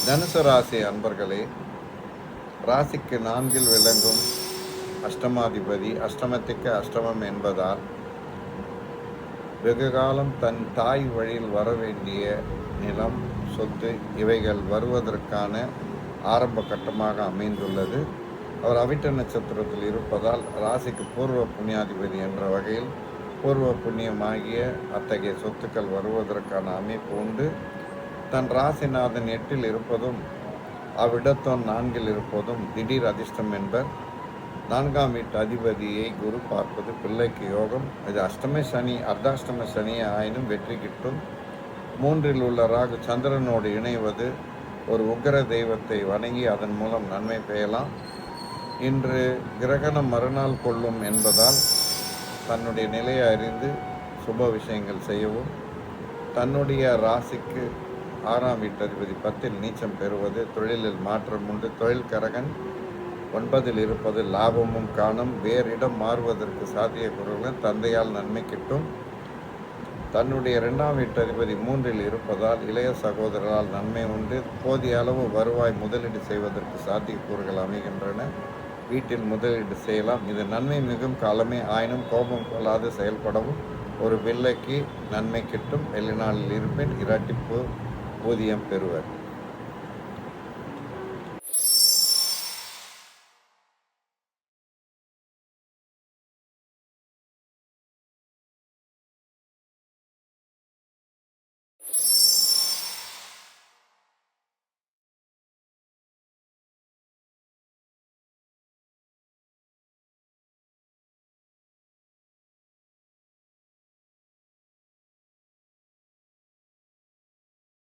தனுசு ராசி அன்பர்களே, ராசிக்கு 4 விளங்கும் அஷ்டமாதிபதி அஷ்டமத்துக்கு அஷ்டமம் என்பதால் வெகுகாலம் தன் தாய் வழியில் வர வேண்டிய நிலம், சொத்து இவைகள் வருவதற்கான ஆரம்ப கட்டமாக அமைந்துள்ளது. அவர் அவிட்ட நட்சத்திரத்தில் இருப்பதால் ராசிக்கு பூர்வ புண்ணியாதிபதி என்ற வகையில் பூர்வ புண்ணியமாகிய அத்தகைய சொத்துக்கள் வருவதற்கான அமைப்பு உண்டு. தன் ராசிநாதன் 8 இருப்பதும் அவ்விடத்தோன் 4 இருப்பதும் திடீர் அதிர்ஷ்டம் என்பர். 4ஆம் வீட்டு அதிபதியை குரு பார்ப்பது பிள்ளைக்கு யோகம். இது அஷ்டம சனி அர்த்தாஷ்டம சனியை ஆயினும் வெற்றி கிட்டும். 3இல் உள்ள ராகு சந்திரனோடு இணைவது ஒரு உக்கிர தெய்வத்தை வணங்கி அதன் மூலம் நன்மை பெறலாம். இன்று கிரகணம் மறுநாள் கொள்ளும் என்பதால் தன்னுடைய நிலையை அறிந்து சுப விஷயங்கள் செய்யவும். தன்னுடைய ராசிக்கு 6ஆம் வீட்டு அதிபதி 10இல் நீச்சம் பெறுவது தொழிலில் மாற்றம் உண்டு. தொழில் கரகன் 9இல் இருப்பது லாபமும் காணும். வேறு இடம் மாறுவதற்கு சாத்தியக்கூறுகள். தந்தையால் நன்மை கிட்டும். தன்னுடைய 2ஆம் வீட்டு அதிபதி 3இல் இருப்பதால் இளைய சகோதரரால் நன்மை உண்டு. போதிய அளவு வருவாய் முதலீடு செய்வதற்கு சாத்தியக்கூறுகள் அமைகின்றன. வீட்டில் முதலீடு செய்யலாம். இது நன்மை மிகும் காலமே ஆயினும் கோபம் கொள்ளாது செயல்படவும். ஒரு பிள்ளைக்கு நன்மை கிட்டும். வெளிநாளில் இருப்பின் இரட்டிப்பு ஊதியம் பெறுவர்.